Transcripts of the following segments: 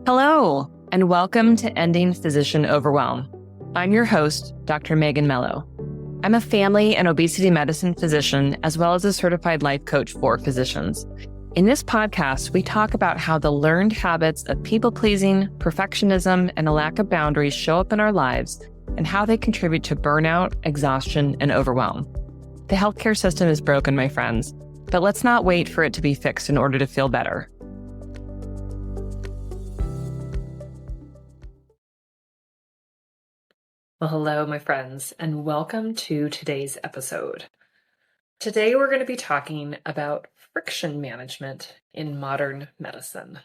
Hello, and welcome to Ending Physician Overwhelm. I'm your host, Dr. Megan Mello. I'm a family and obesity medicine physician, as well as a certified life coach for physicians. In this podcast, we talk about how the learned habits of people-pleasing, perfectionism, and a lack of boundaries show up in our lives and how they contribute to burnout, exhaustion, and overwhelm. The healthcare system is broken, my friends, but let's not wait for it to be fixed in order to feel better. Well, hello, my friends, and welcome to today's episode. Today, we're going to be talking about friction management in modern medicine.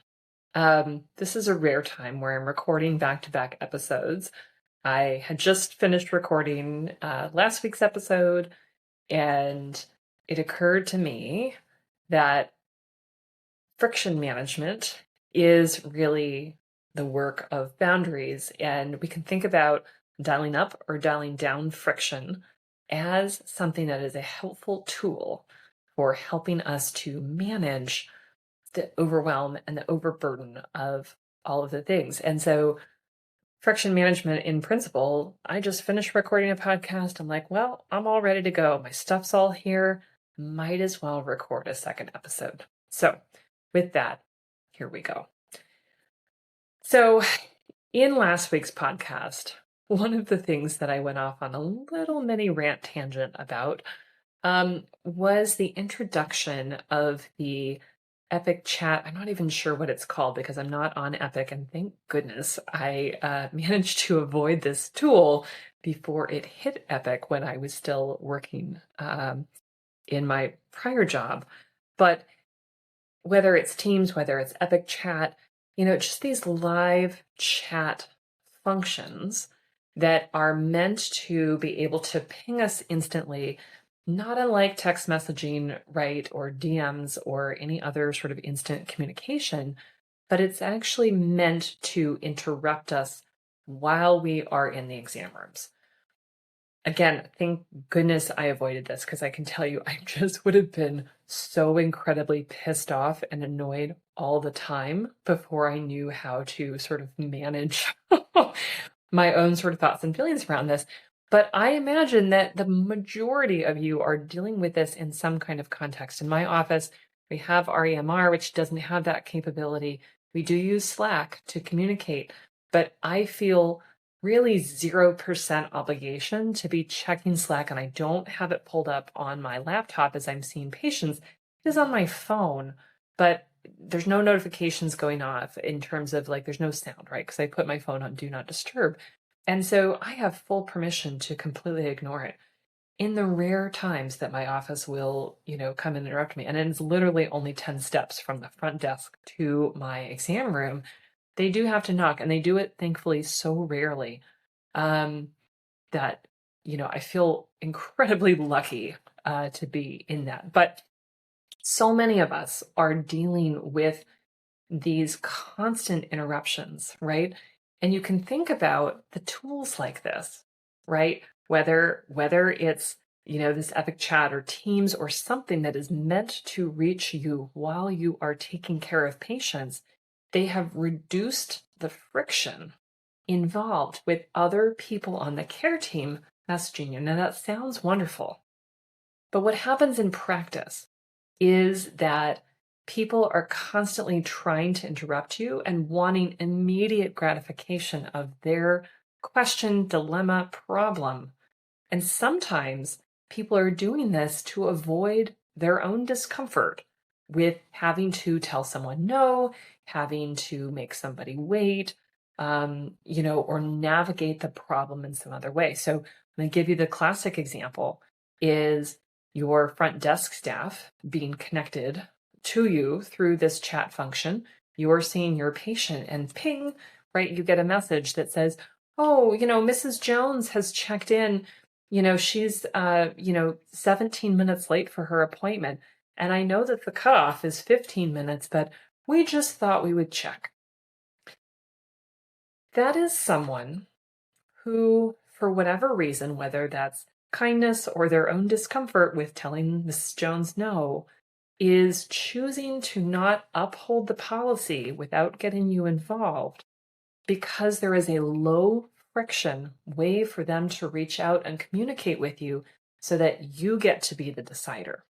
This is a rare time where I'm recording back-to-back episodes. I had just finished recording last week's episode, and it occurred to me that friction management is really the work of boundaries, and we can think about dialing up or dialing down friction as something that is a helpful tool for helping us to manage the overwhelm and the overburden of all of the things. And so friction management in principle, I just finished recording a podcast. I'm like, well, I'm all ready to go. My stuff's all here. Might as well record a second episode. So with that, here we go. So in last week's podcast, one of the things that I went off on a little mini rant tangent about was the introduction of the Epic Chat. I'm not even sure what it's called because I'm not on Epic, and thank goodness I managed to avoid this tool before it hit Epic when I was still working in my prior job. But whether it's Teams, whether it's Epic Chat, just these live chat functions that are meant to be able to ping us instantly, not unlike text messaging, right, or DMs or any other sort of instant communication, but it's actually meant to interrupt us while we are in the exam rooms. Again, thank goodness I avoided this, because I can tell you I just would have been so incredibly pissed off and annoyed all the time before I knew how to sort of manage my own sort of thoughts and feelings around this. But I imagine that the majority of you are dealing with this in some kind of context. In my office, we have REMR, which doesn't have that capability. We do use Slack to communicate, but I feel really 0% obligation to be checking Slack, and I don't have it pulled up on my laptop as I'm seeing patients. It is on my phone, but there's no notifications going off in terms of there's no sound, right? Because I put my phone on Do Not Disturb. And so I have full permission to completely ignore it. In the rare times that my office will, come and interrupt me, and it's literally only 10 steps from the front desk to my exam room, they do have to knock, and they do it, thankfully, so rarely that, I feel incredibly lucky to be in that. But so many of us are dealing with these constant interruptions, right? And you can think about the tools like this, right? Whether it's, this Epic Chat or Teams or something that is meant to reach you while you are taking care of patients, they have reduced the friction involved with other people on the care team messaging you. Now that sounds wonderful, but what happens in practice is that people are constantly trying to interrupt you and wanting immediate gratification of their question, dilemma, problem. And sometimes people are doing this to avoid their own discomfort with having to tell someone no, having to make somebody wait, or navigate the problem in some other way. So I'm going to give you the classic example is your front desk staff being connected to you through this chat function. You're seeing your patient and ping, right? You get a message that says, oh, Mrs. Jones has checked in. She's, 17 minutes late for her appointment. And I know that the cutoff is 15 minutes, but we just thought we would check. That is someone who, for whatever reason, whether that's kindness or their own discomfort with telling Mrs. Jones no, is choosing to not uphold the policy without getting you involved because there is a low friction way for them to reach out and communicate with you so that you get to be the decider.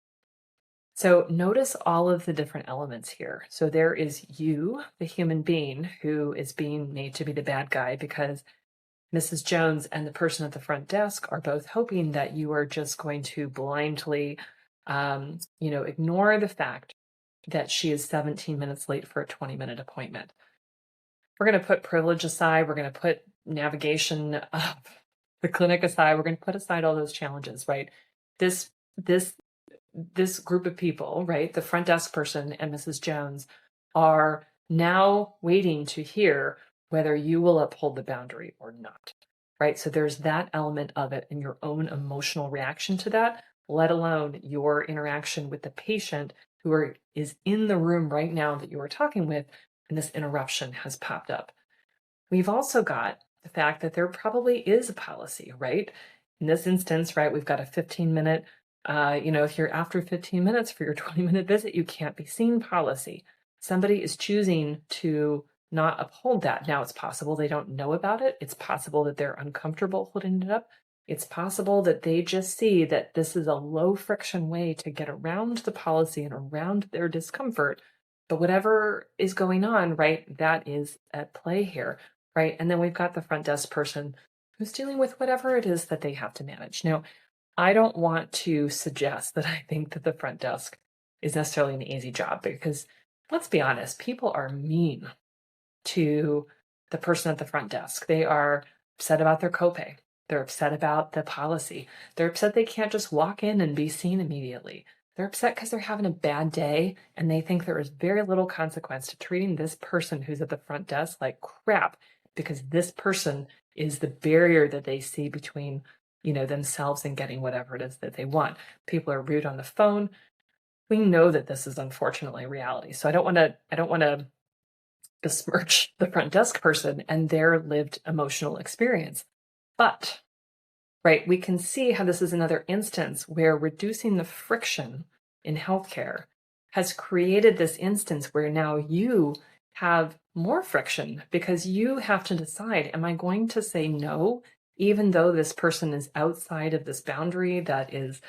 So notice all of the different elements here. So there is you, the human being, who is being made to be the bad guy because Mrs. Jones and the person at the front desk are both hoping that you are just going to blindly, ignore the fact that she is 17 minutes late for a 20-minute appointment. We're going to put privilege aside. We're going to put navigation of the clinic aside. We're going to put aside all those challenges, right? This group of people, right? The front desk person and Mrs. Jones are now waiting to hear whether you will uphold the boundary or not, right? So there's that element of it and your own emotional reaction to that, let alone your interaction with the patient who is in the room right now that you are talking with, and this interruption has popped up. We've also got the fact that there probably is a policy, right? In this instance, right, we've got a 15-minute, if you're after 15 minutes for your 20-minute visit, you can't be seen policy. Somebody is choosing to not uphold that. Now, it's possible they don't know about it. It's possible that they're uncomfortable holding it up. It's possible that they just see that this is a low friction way to get around the policy and around their discomfort. But whatever is going on, right, that is at play here, right? And then we've got the front desk person who's dealing with whatever it is that they have to manage. Now, I don't want to suggest that I think that the front desk is necessarily an easy job because let's be honest, people are mean to the person at the front desk. They are upset about their copay. They're upset about the policy. They're upset they can't just walk in and be seen immediately. They're upset because they're having a bad day and they think there is very little consequence to treating this person who's at the front desk like crap because this person is the barrier that they see between, themselves and getting whatever it is that they want. People are rude on the phone. We know that this is unfortunately reality. So I don't want to besmirch the front desk person and their lived emotional experience. But, right, we can see how this is another instance where reducing the friction in healthcare has created this instance where now you have more friction because you have to decide, am I going to say no, even though this person is outside of this boundary that is,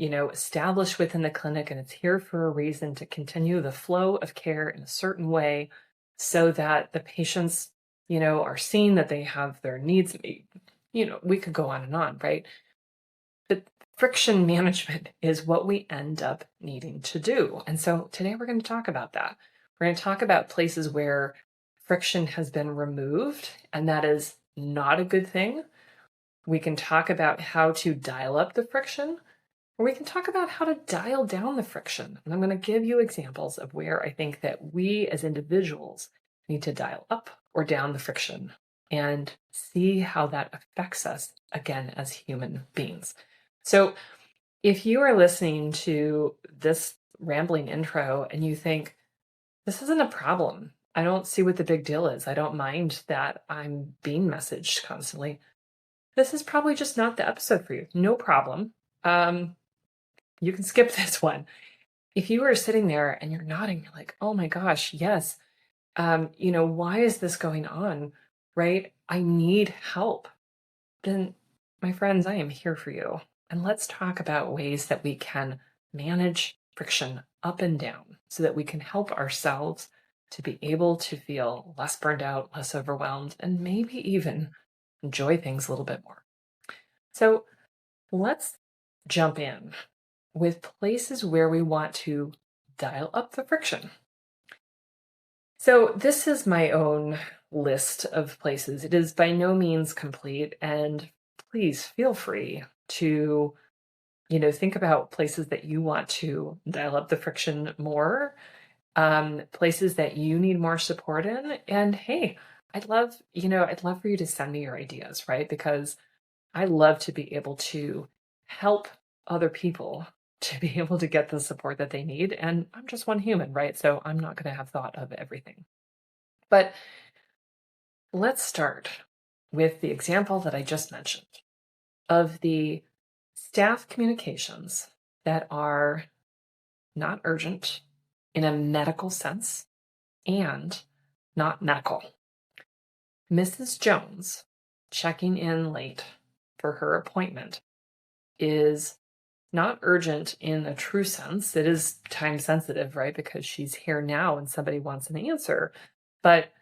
established within the clinic and it's here for a reason to continue the flow of care in a certain way so that the patients, are seeing that they have their needs meet. We could go on, right? But friction management is what we end up needing to do. And so today we're going to talk about that. We're going to talk about places where friction has been removed, and that is not a good thing. We can talk about how to dial up the friction, or we can talk about how to dial down the friction. And I'm going to give you examples of where I think that we as individuals need to dial up or down the friction and see how that affects us again as human beings. So if you are listening to this rambling intro and you think, this isn't a problem, I don't see what the big deal is, I don't mind that I'm being messaged constantly, this is probably just not the episode for you. No problem. You can skip this one. If you are sitting there and you're nodding, you're like, oh my gosh, yes. Why is this going on? Right? I need help. Then, my friends, I am here for you. And let's talk about ways that we can manage friction up and down so that we can help ourselves to be able to feel less burned out, less overwhelmed, and maybe even enjoy things a little bit more. So let's jump in with places where we want to dial up the friction. So this is my own list of places. It is by no means complete, and please feel free to, think about places that you want to dial up the friction more, places that you need more support in. And hey, I'd love for you to send me your ideas, right? Because I love to be able to help other people to be able to get the support that they need. And I'm just one human, right? So I'm not going to have thought of everything. But let's start with the example that I just mentioned of the staff communications that are not urgent in a medical sense and not medical. Mrs. Jones checking in late for her appointment is not urgent in a true sense. It is time sensitive, right? Because she's here now and somebody wants an answer. But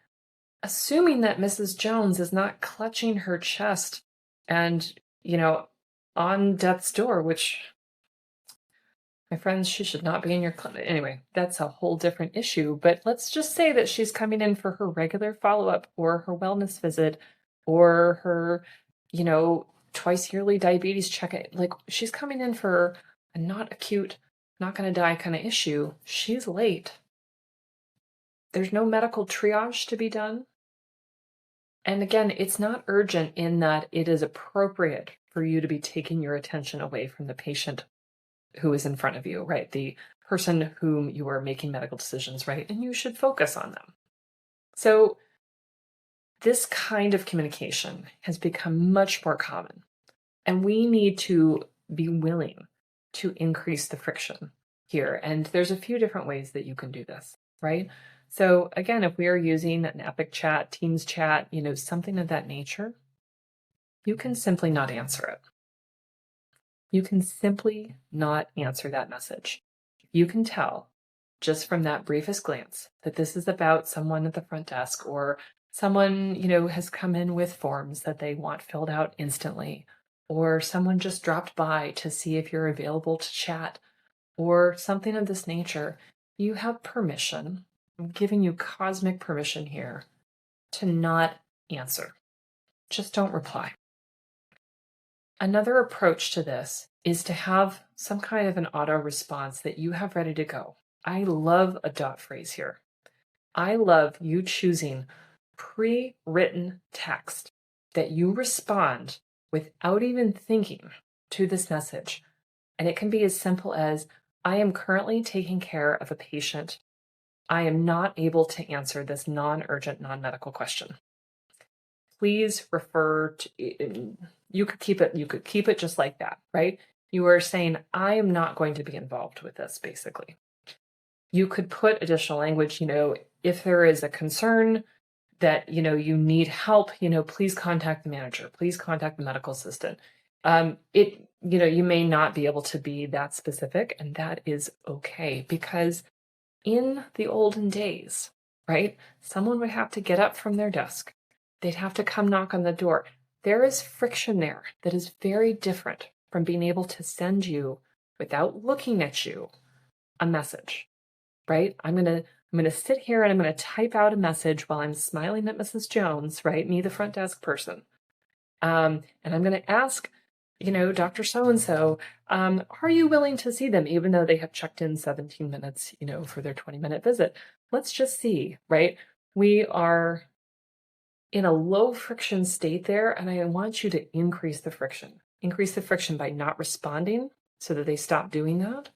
assuming that Mrs. Jones is not clutching her chest and, on death's door, which, my friends, she should not be in your clinic. Anyway, that's a whole different issue. But let's just say that she's coming in for her regular follow-up or her wellness visit or her, twice yearly diabetes check. Like, she's coming in for a not acute, not going to die kind of issue. She's late. There's no medical triage to be done. And again, it's not urgent in that it is appropriate for you to be taking your attention away from the patient who is in front of you, right? The person whom you are making medical decisions, right? And you should focus on them. So this kind of communication has become much more common, and we need to be willing to increase the friction here. And there's a few different ways that you can do this, right? So again, if we are using an Epic chat, Teams chat, something of that nature, you can simply not answer it. You can simply not answer that message. You can tell just from that briefest glance that this is about someone at the front desk or someone, has come in with forms that they want filled out instantly, or someone just dropped by to see if you're available to chat or something of this nature. You have permission. I'm giving you cosmic permission here to not answer. Just don't reply. Another approach to this is to have some kind of an auto response that you have ready to go. I love a dot phrase here. I love you choosing pre-written text that you respond without even thinking to this message. And it can be as simple as, I am currently taking care of a patient. I am not able to answer this non-urgent, non-medical question. Please refer to, you could keep it just like that, right? You are saying, I am not going to be involved with this, basically. You could put additional language, if there is a concern that, you need help, please contact the manager, please contact the medical assistant. You may not be able to be that specific, and that is okay, because in the olden days, right, someone would have to get up from their desk. They'd have to come knock on the door. There is friction there that is very different from being able to send you, without looking at you, a message, right? I'm going to sit here and I'm going to type out a message while I'm smiling at Mrs. Jones, right? Me, the front desk person. And I'm going to ask, Dr. So-and-so, are you willing to see them, even though they have checked in 17 minutes, for their 20-minute visit? Let's just see, right? We are in a low friction state there, and I want you to increase the friction. Increase the friction by not responding so that they stop doing that,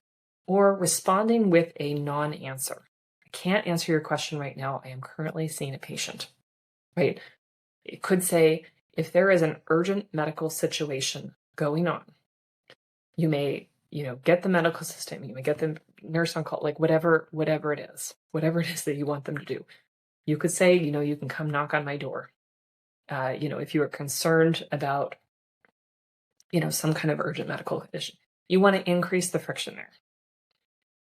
or responding with a non-answer. I can't answer your question right now. I am currently seeing a patient, right? It could say, if there is an urgent medical situation going on, you may, get the medical assistant, you may get the nurse on call, like whatever it is that you want them to do. You could say, you can come knock on my door. If you are concerned about, some kind of urgent medical condition, you want to increase the friction there.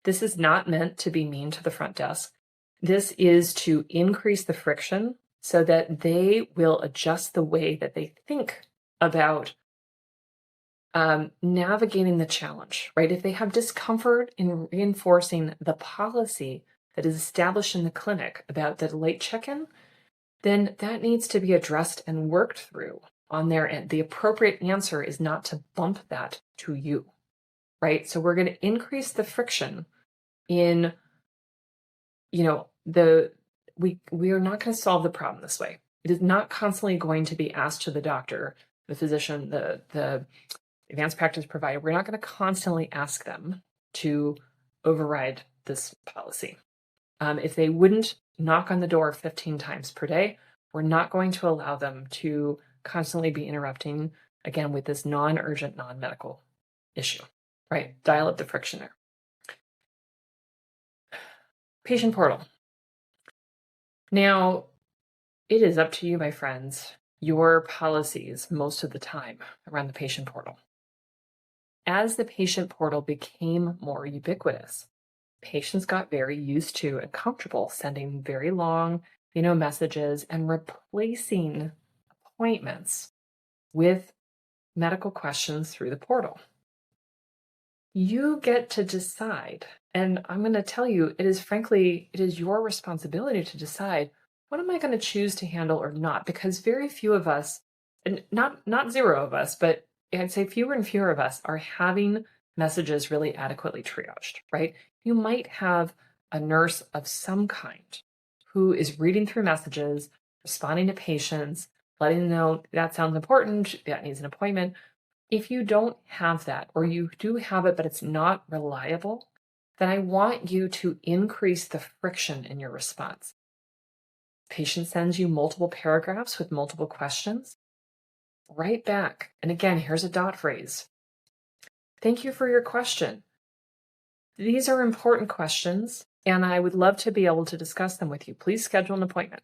This is not meant to be mean to the front desk. This is to increase the friction so that they will adjust the way that they think about navigating the challenge, right? If they have discomfort in reinforcing the policy that is established in the clinic about the late check-in, then that needs to be addressed and worked through on their end. The appropriate answer is not to bump that to you, right? So we're going to increase the friction in, we are not going to solve the problem this way. It is not constantly going to be asked to the doctor, the physician, the advanced practice provider. We're not going to constantly ask them to override this policy. If they wouldn't knock on the door 15 times per day, we're not going to allow them to constantly be interrupting, again, with this non-urgent, non-medical issue, right? Dial up the friction there. Patient portal. Now, it is up to you, my friends, your policies most of the time around the patient portal. As the patient portal became more ubiquitous, patients got very used to and comfortable sending very long, messages and replacing appointments with medical questions through the portal. You get to decide, and I'm going to tell you, it is your responsibility to decide, what am I going to choose to handle or not? Because very few of us, and not zero of us, but I'd say fewer and fewer of us are having messages really adequately triaged, right? You might have a nurse of some kind who is reading through messages, responding to patients, letting them know that sounds important, that needs an appointment. If you don't have that, or you do have it, but it's not reliable, then I want you to increase the friction in your response. Patient sends you multiple paragraphs with multiple questions. Write back. And again, here's a dot phrase. Thank you for your question. These are important questions, and I would love to be able to discuss them with you. Please schedule an appointment.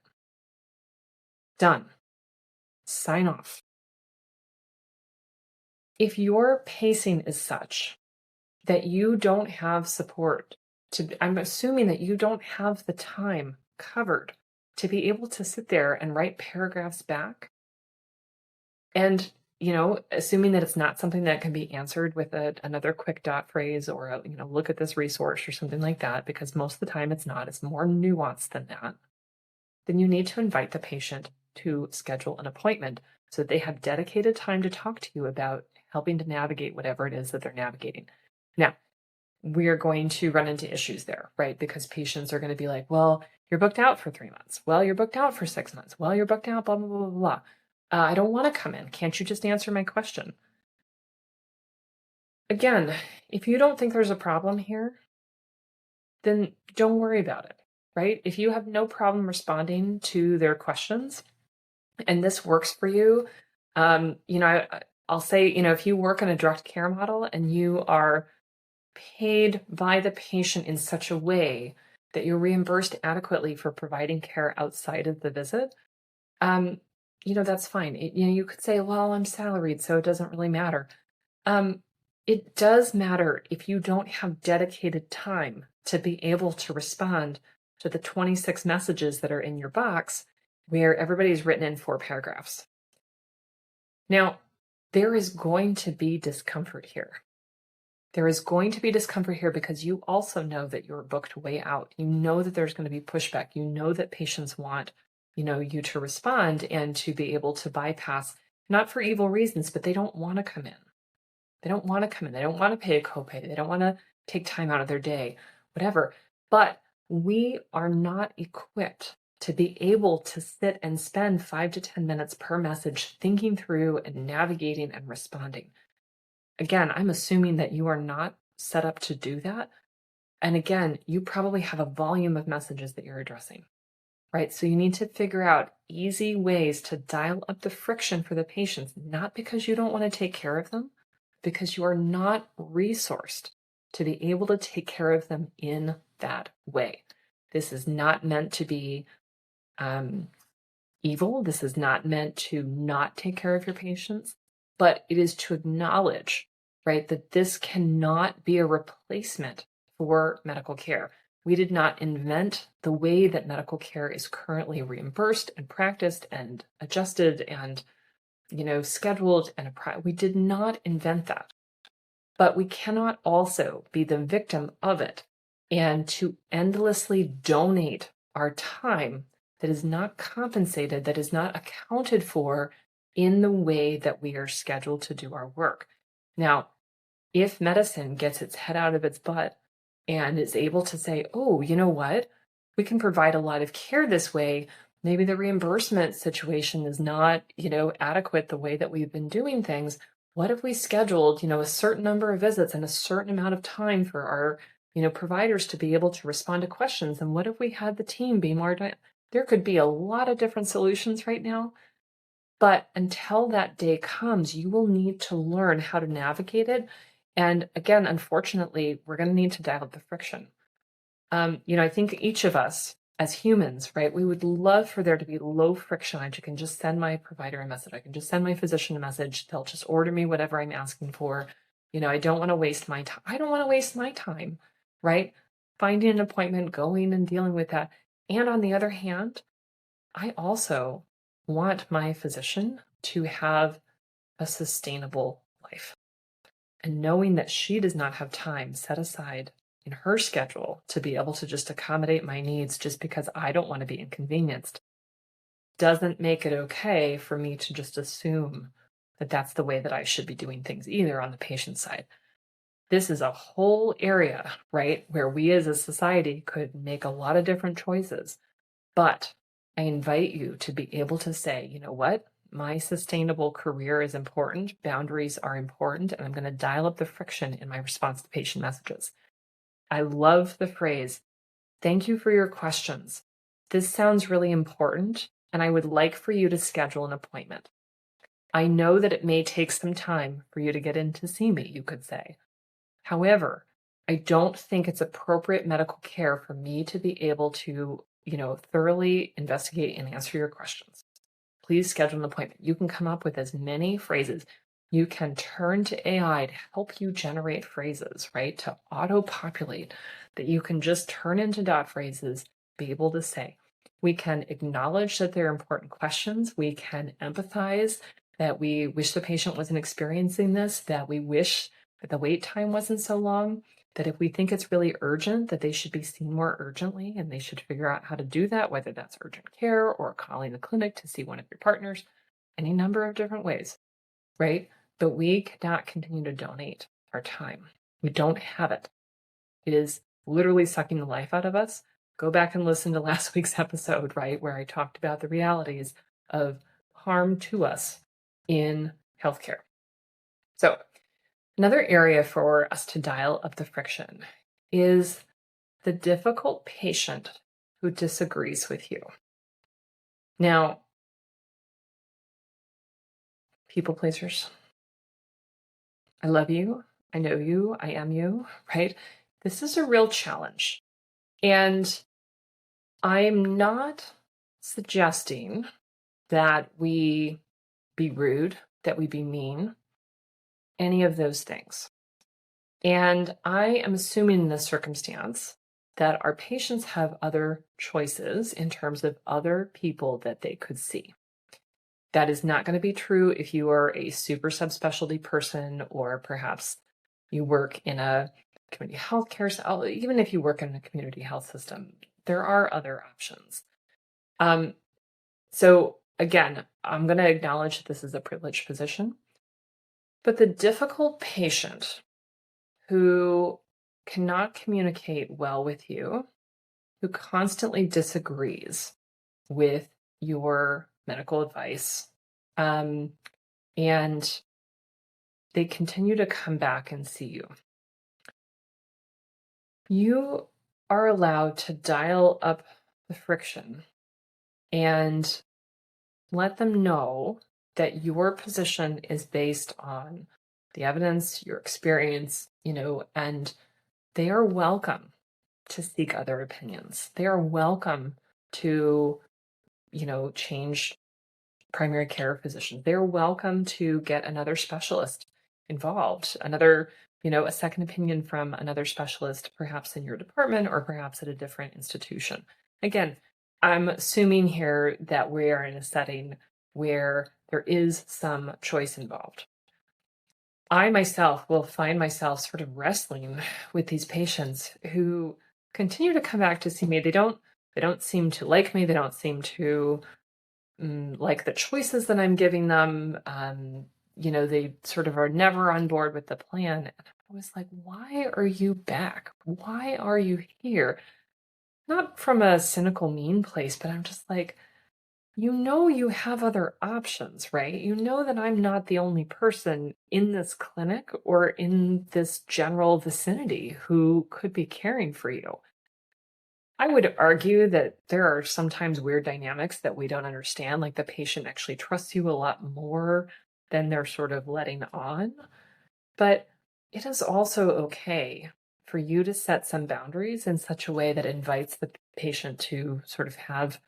Done. Sign off. If your pacing is such that you don't have support I'm assuming that you don't have the time covered to be able to sit there and write paragraphs back. And, assuming that it's not something that can be answered with another quick dot phrase or, look at this resource or something like that, because most of the time it's not, it's more nuanced than that. Then you need to invite the patient to schedule an appointment so that they have dedicated time to talk to you about helping to navigate whatever it is that they're navigating. Now, we are going to run into issues there, right? Because patients are going to be like, well, you're booked out for 3 months. Well, you're booked out for 6 months. Well, you're booked out, blah, blah, blah, blah, blah. I don't want to come in. Can't you just answer my question? Again, if you don't think there's a problem here, then don't worry about it, right? If you have no problem responding to their questions and this works for you, I'll say, if you work in a direct care model and you are paid by the patient in such a way that you're reimbursed adequately for providing care outside of the visit, that's fine. You could say, well, I'm salaried, so it doesn't really matter. It does matter if you don't have dedicated time to be able to respond to the 26 messages that are in your box where everybody's written in 4 paragraphs. Now, there is going to be discomfort here. There is going to be discomfort here because you also know that you're booked way out. You know that there's going to be pushback. You know that patients want, you to respond and to be able to bypass, not for evil reasons, but they don't want to come in. They don't want to come in. They don't want to pay a copay. They don't want to take time out of their day, whatever. But we are not equipped to be able to sit and spend 5 to 10 minutes per message thinking through and navigating and responding. Again, I'm assuming that you are not set up to do that. And again, you probably have a volume of messages that you're addressing, right? So you need to figure out easy ways to dial up the friction for the patients, not because you don't want to take care of them, because you are not resourced to be able to take care of them in that way. This is not meant to be evil. This is not meant to not take care of your patients, but it is to acknowledge, right, that this cannot be a replacement for medical care. We did not invent the way that medical care is currently reimbursed and practiced and adjusted and, scheduled. We did not invent that. But we cannot also be the victim of it and to endlessly donate our time that is not compensated, that is not accounted for in the way that we are scheduled to do our work. Now, if medicine gets its head out of its butt and is able to say, oh, you know what? We can provide a lot of care this way. Maybe the reimbursement situation is not, adequate the way that we've been doing things. What if we scheduled, a certain number of visits and a certain amount of time for our, providers to be able to respond to questions? And what if we had the team be more, there could be a lot of different solutions right now. But until that day comes, you will need to learn how to navigate it. And again, unfortunately, we're going to need to dial up the friction. I think each of us as humans, right, we would love for there to be low friction. I can just send my provider a message. I can just send my physician a message. They'll just order me whatever I'm asking for. I don't want to waste my time. I don't want to waste my time, right? Finding an appointment, going and dealing with that. And on the other hand, I also want my physician to have a sustainable life. And knowing that she does not have time set aside in her schedule to be able to just accommodate my needs just because I don't want to be inconvenienced doesn't make it okay for me to just assume that that's the way that I should be doing things either on the patient side. This is a whole area, right, where we as a society could make a lot of different choices. But I invite you to be able to say, you know what? My sustainable career is important. Boundaries are important. And I'm going to dial up the friction in my response to patient messages. I love the phrase, thank you for your questions. This sounds really important, and I would like for you to schedule an appointment. I know that it may take some time for you to get in to see me, you could say. However, I don't think it's appropriate medical care for me to be able to, thoroughly investigate and answer your questions. Please schedule an appointment. You can come up with as many phrases. You can turn to AI to help you generate phrases, right? To auto-populate that you can just turn into dot phrases, be able to say. We can acknowledge that they're important questions. We can empathize that we wish the patient wasn't experiencing this, that we wish that the wait time wasn't so long, that if we think it's really urgent, that they should be seen more urgently and they should figure out how to do that, whether that's urgent care or calling the clinic to see one of your partners, any number of different ways, right? But we cannot continue to donate our time. We don't have it. It is literally sucking the life out of us. Go back and listen to last week's episode, right, where I talked about the realities of harm to us in healthcare. So another area for us to dial up the friction is the difficult patient who disagrees with you. Now, people pleasers, I love you. I know you. I am you, right? This is a real challenge. And I'm not suggesting that we be rude, that we be mean, any of those things. And I am assuming in this circumstance that our patients have other choices in terms of other people that they could see. That is not going to be true if you are a super subspecialty person, or perhaps you work in a community health care, even if you work in a community health system, there are other options. So again, I'm going to acknowledge that this is a privileged position, but the difficult patient who cannot communicate well with you, who constantly disagrees with your medical advice, and they continue to come back and see you. You are allowed to dial up the friction and let them know that your position is based on the evidence, your experience, and they are welcome to seek other opinions. They are welcome to, change primary care physicians. They're welcome to get another specialist involved, a second opinion from another specialist, perhaps in your department or perhaps at a different institution. Again, I'm assuming here that we are in a setting where there is some choice involved. I myself will find myself sort of wrestling with these patients who continue to come back to see me. They don't seem to like me. They don't seem to like the choices that I'm giving them. They sort of are never on board with the plan. And I was like, why are you back? Why are you here? Not from a cynical, mean place, but I'm just like, you have other options, right? You know that I'm not the only person in this clinic or in this general vicinity who could be caring for you. I would argue that there are sometimes weird dynamics that we don't understand, like the patient actually trusts you a lot more than they're sort of letting on. But it is also okay for you to set some boundaries in such a way that invites the patient to sort of have,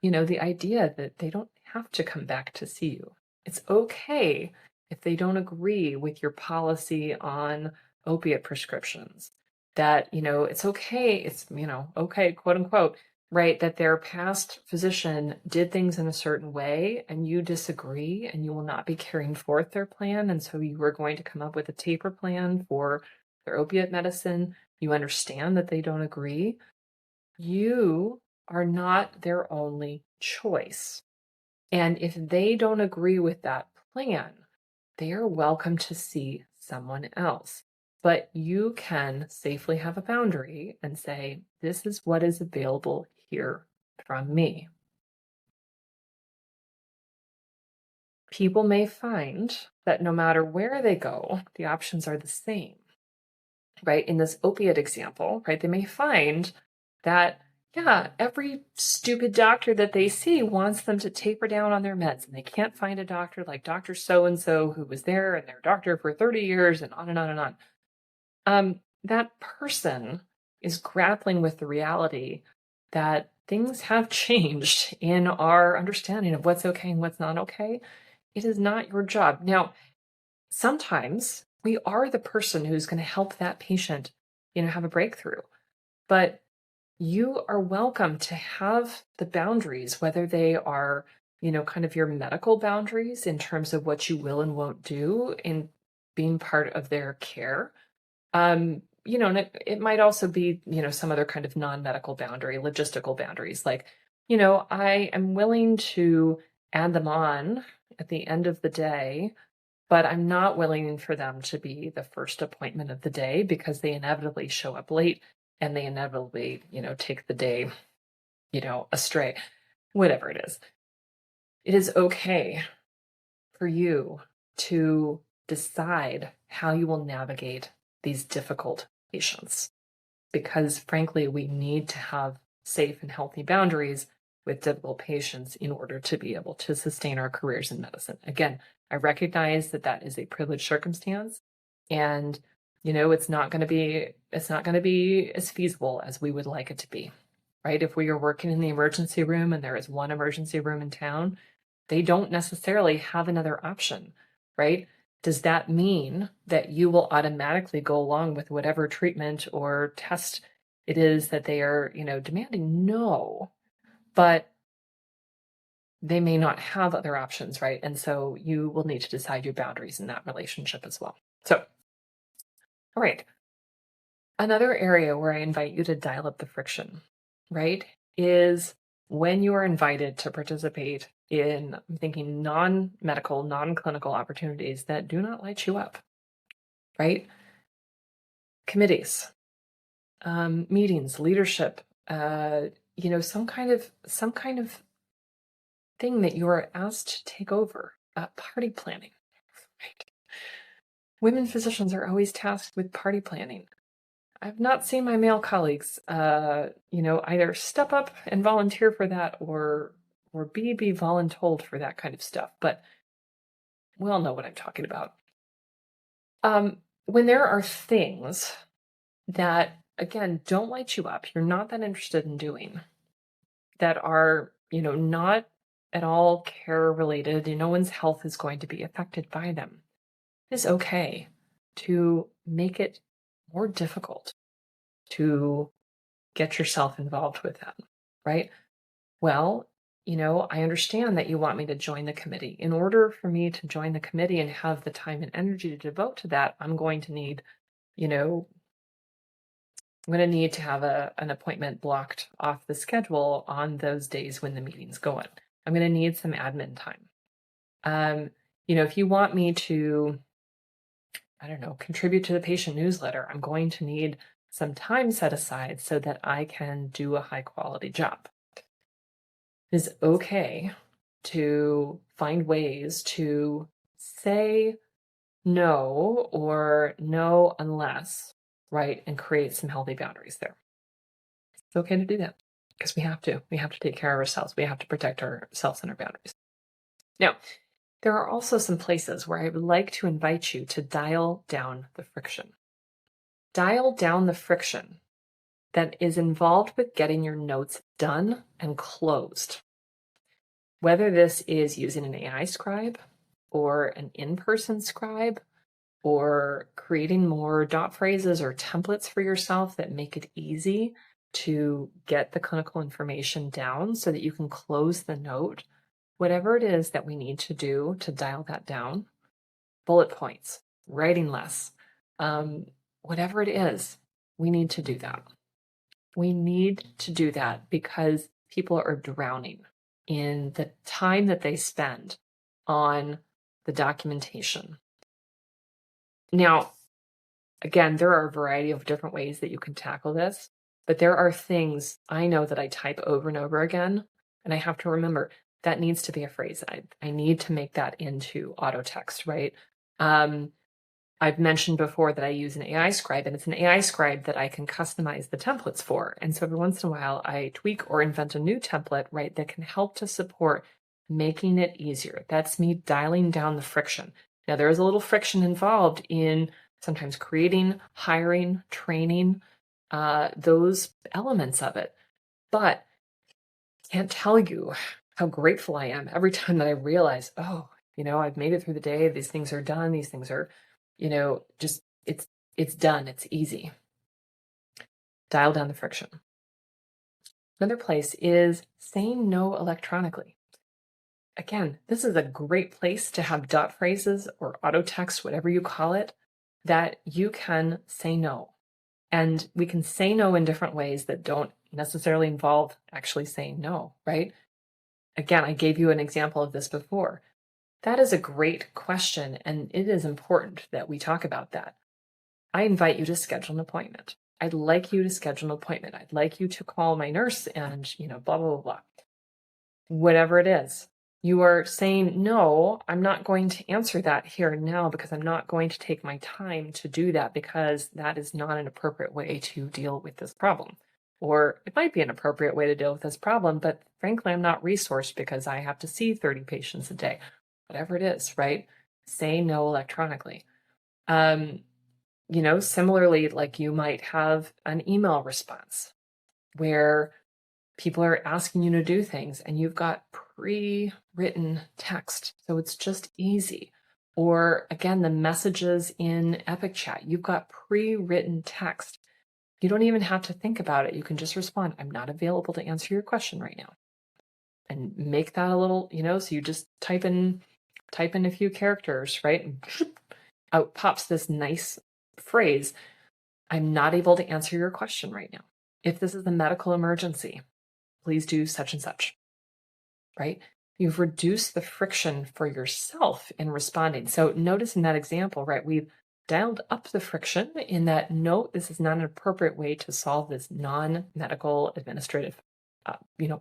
the idea that they don't have to come back to see you. It's okay if they don't agree with your policy on opiate prescriptions. That, it's okay, okay, quote unquote, right? That their past physician did things in a certain way and you disagree and you will not be carrying forth their plan. And so you are going to come up with a taper plan for their opiate medicine. You understand that they don't agree. You are not their only choice. And if they don't agree with that plan, they are welcome to see someone else. But you can safely have a boundary and say, this is what is available here from me. People may find that no matter where they go, the options are the same, right? In this opiate example, right, they may find that, yeah, every stupid doctor that they see wants them to taper down on their meds, and they can't find a doctor like Dr. So-and-so who was there and their doctor for 30 years and on and on and on. That person is grappling with the reality that things have changed in our understanding of what's okay and what's not okay. It is not your job. Now, sometimes we are the person who's going to help that patient, have a breakthrough. But you are welcome to have the boundaries, whether they are, kind of your medical boundaries in terms of what you will and won't do in being part of their care. And it might also be, some other kind of non-medical boundary, logistical boundaries. Like, I am willing to add them on at the end of the day, but I'm not willing for them to be the first appointment of the day because they inevitably show up late and they inevitably, take the day, astray, whatever it is. It is okay for you to decide how you will navigate these difficult patients because, frankly, we need to have safe and healthy boundaries with difficult patients in order to be able to sustain our careers in medicine. Again, I recognize that that is a privileged circumstance and it's not going to be as feasible as we would like it to be. Right? If we are working in the emergency room and there is one emergency room in town, they don't necessarily have another option, right? Does that mean that you will automatically go along with whatever treatment or test it is that they are, demanding? No, but they may not have other options, right? And so you will need to decide your boundaries in that relationship as well. So, all right. Another area where I invite you to dial up the friction, right, is when you are invited to participate in, I'm thinking, non-medical, non-clinical opportunities that do not light you up, right? Committees, meetings, leadership, some kind of thing that you are asked to take over, party planning, right? Women physicians are always tasked with party planning. I've not seen my male colleagues, either step up and volunteer for that or be voluntold for that kind of stuff. But we all know what I'm talking about. When there are things that, again, don't light you up, you're not that interested in doing, that are, not at all care related, no one's health is going to be affected by them, it is okay to make it more difficult to get yourself involved with that, right? Well, I understand that you want me to join the committee. In order for me to join the committee and have the time and energy to devote to that, I'm going to need, to have an appointment blocked off the schedule on those days when the meeting's going. I'm going to need some admin time. If you want me to, I don't know, contribute to the patient newsletter, I'm going to need some time set aside so that I can do a high quality job. It is okay to find ways to say no or no unless, right? And create some healthy boundaries there. It's okay to do that because we have to. We have to take care of ourselves. We have to protect ourselves and our boundaries. Now, there are also some places where I would like to invite you to dial down the friction. dial down the friction that is involved with getting your notes done and closed. Whether this is using an AI scribe or an in-person scribe, or creating more dot phrases or templates for yourself that make it easy to get the clinical information down so that you can close the note, whatever it is that we need to do to dial that down, bullet points, writing less, whatever it is, we need to do that. We need to do that because people are drowning in the time that they spend on the documentation. Now, again, there are a variety of different ways that you can tackle this, but there are things I know that I type over and over again, and I have to remember that needs to be a phrase. I need to make that into auto text, right? I've mentioned before that I use an AI scribe, and it's an AI scribe that I can customize the templates for. And so every once in a while, I tweak or invent a new template, right, that can help to support making it easier. That's me dialing down the friction. Now, there is a little friction involved in sometimes creating, hiring, training, those elements of it. But I can't tell you how grateful I am every time that I realize, oh, I've made it through the day. These things are done. These things are, just it's done. It's easy. Dial down the friction. Another place is saying no electronically. Again, this is a great place to have dot phrases or auto text, whatever you call it, that you can say no. And we can say no in different ways that don't necessarily involve actually saying no, right? Again, I gave you an example of this before. That is a great question, and it is important that we talk about that. I invite you to schedule an appointment. I'd like you to schedule an appointment. I'd like you to call my nurse and, blah, blah, blah, blah. Whatever it is. You are saying, no, I'm not going to answer that here and now because I'm not going to take my time to do that because that is not an appropriate way to deal with this problem. Or it might be an appropriate way to deal with this problem, but frankly, I'm not resourced because I have to see 30 patients a day. Whatever it is, right? Say no electronically. Similarly, like you might have an email response where people are asking you to do things and you've got pre-written text. So it's just easy. Or again, the messages in Epic Chat, you've got pre-written text. You don't even have to think about it. You can just respond, I'm not available to answer your question right now. And make that a little, so you just type in a few characters, right? And out pops this nice phrase, I'm not able to answer your question right now. If this is a medical emergency, please do such and such, right? You've reduced the friction for yourself in responding. So notice in that example, right, we've dialed up the friction in that, no, this is not an appropriate way to solve this non-medical administrative,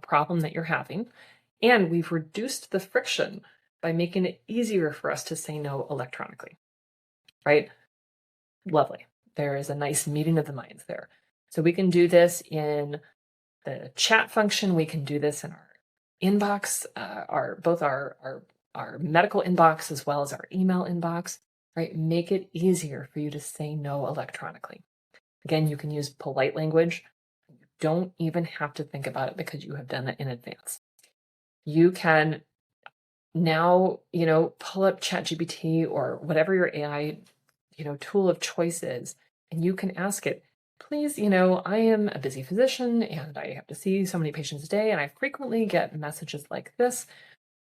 problem that you're having. And we've reduced the friction by making it easier for us to say no electronically, right? Lovely. There is a nice meeting of the minds there. So we can do this in the chat function. We can do this in our inbox, our medical inbox as well as our email inbox, right? Make it easier for you to say no electronically. Again, you can use polite language. You don't even have to think about it because you have done it in advance. You can now, pull up ChatGPT or whatever your AI, tool of choice is, and you can ask it, please, I am a busy physician and I have to see so many patients a day and I frequently get messages like this.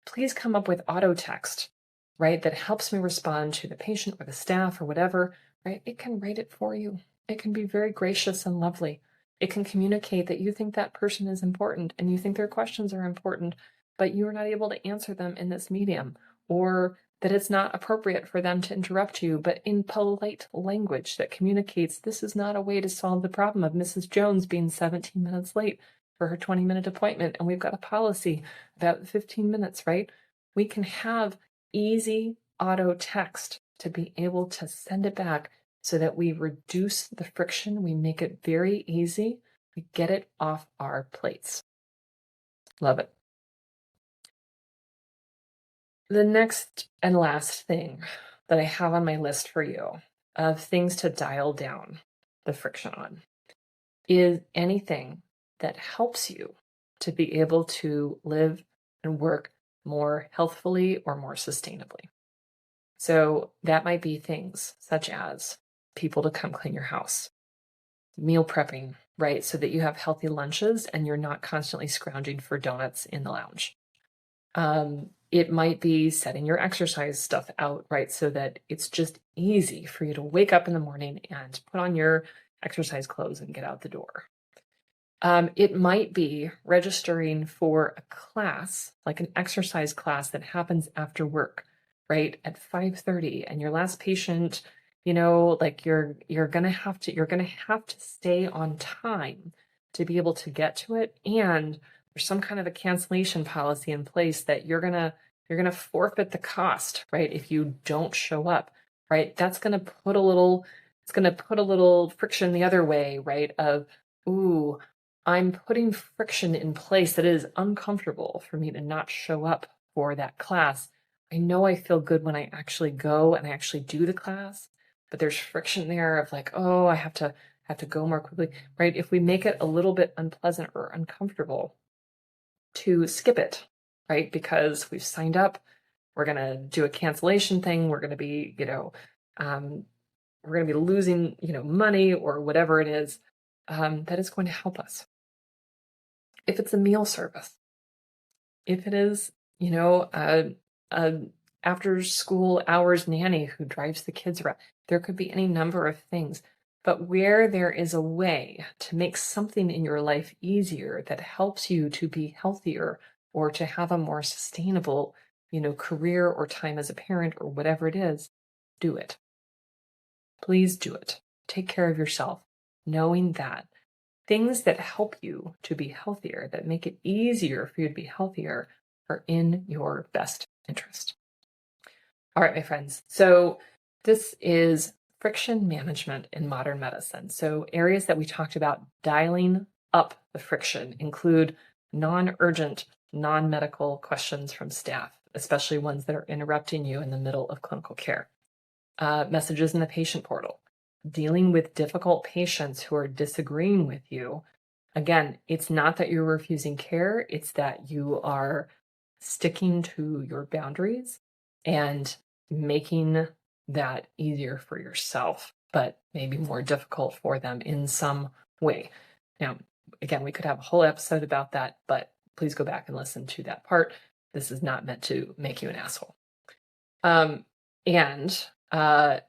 Please come up with auto text, right? That helps me respond to the patient or the staff or whatever, right? It can write it for you. It can be very gracious and lovely. It can communicate that you think that person is important and you think their questions are important, but you are not able to answer them in this medium, or that it's not appropriate for them to interrupt you, but in polite language that communicates this is not a way to solve the problem of Mrs. Jones being 17 minutes late for her 20-minute appointment, and we've got a policy about 15 minutes, right? We can have easy auto text to be able to send it back so that we reduce the friction, we make it very easy, we get it off our plates. Love it. The next and last thing that I have on my list for you of things to dial down the friction on is anything that helps you to be able to live and work more healthfully or more sustainably. So that might be things such as people to come clean your house, meal prepping, right? So that you have healthy lunches and you're not constantly scrounging for donuts in the lounge. It might be setting your exercise stuff out, right? So that it's just easy for you to wake up in the morning and put on your exercise clothes and get out the door. It might be registering for a class, like an exercise class that happens after work, right? At 5:30, and your last patient, like you're gonna have to stay on time to be able to get to it. And there's some kind of a cancellation policy in place that you're gonna forfeit the cost, right? If you don't show up, right? That's gonna put a little friction the other way, right? Of, ooh, I'm putting friction in place that is uncomfortable for me to not show up for that class. I know I feel good when I actually go and I actually do the class, but there's friction there of like, oh, I have to go more quickly, right? If we make it a little bit unpleasant or uncomfortable to skip it, right? Because we've signed up, we're going to do a cancellation thing. We're going to be, losing, money or whatever it is, that is going to help us. If it's a meal service, if it is, a after school hours nanny who drives the kids around, there could be any number of things. But where there is a way to make something in your life easier that helps you to be healthier or to have a more sustainable, career or time as a parent or whatever it is, do it. Please do it. Take care of yourself, knowing that things that help you to be healthier, that make it easier for you to be healthier, are in your best interest. All right, my friends. So this is friction management in modern medicine. So areas that we talked about dialing up the friction include non-urgent, non-medical questions from staff, especially ones that are interrupting you in the middle of clinical care. Messages in the patient portal, dealing with difficult patients who are disagreeing with you. Again, it's not that you're refusing care, it's that you are sticking to your boundaries and making that easier for yourself, but maybe more difficult for them in some way. Now, again, we could have a whole episode about that, but please go back and listen to that part. This is not meant to make you an asshole.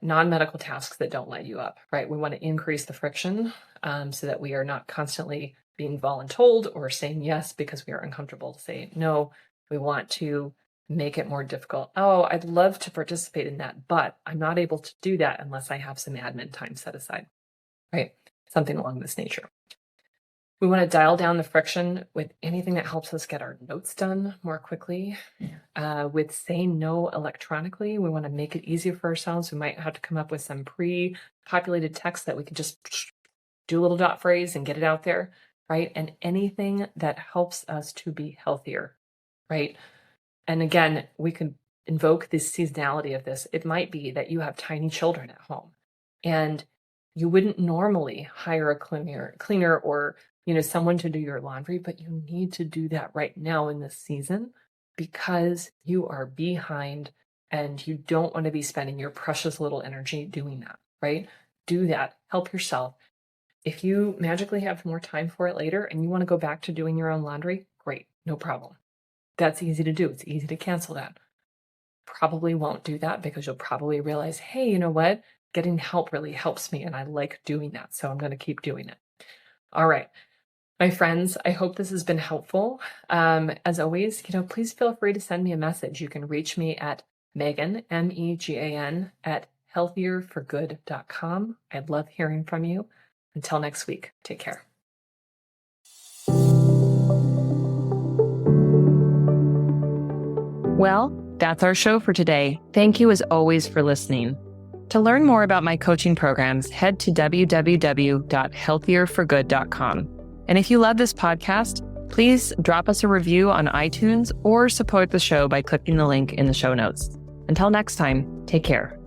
Non-medical tasks that don't light you up, right? We want to increase the friction so that we are not constantly being voluntold or saying yes because we are uncomfortable to say no. We want to make it more difficult. Oh, I'd love to participate in that, but I'm not able to do that unless I have some admin time set aside, right? Something along this nature. We want to dial down the friction with anything that helps us get our notes done more quickly. With saying no electronically, we want to make it easier for ourselves. We might have to come up with some pre-populated text that we could just do a little dot phrase and get it out there, right? And anything that helps us to be healthier, right? And again, we can invoke the seasonality of this. It might be that you have tiny children at home and you wouldn't normally hire a cleaner or someone to do your laundry, but you need to do that right now in this season because you are behind and you don't want to be spending your precious little energy doing that, right? Do that. Help yourself. If you magically have more time for it later and you want to go back to doing your own laundry, great, no problem. That's easy to do. It's easy to cancel that. Probably won't do that because you'll probably realize, hey, you know what? Getting help really helps me and I like doing that. So I'm going to keep doing it. All right. My friends, I hope this has been helpful. As always, please feel free to send me a message. You can reach me at Megan, MEGAN, at healthierforgood.com. I'd love hearing from you. Until next week, take care. Well, that's our show for today. Thank you as always for listening. To learn more about my coaching programs, head to www.healthierforgood.com. And if you love this podcast, please drop us a review on iTunes or support the show by clicking the link in the show notes. Until next time, take care.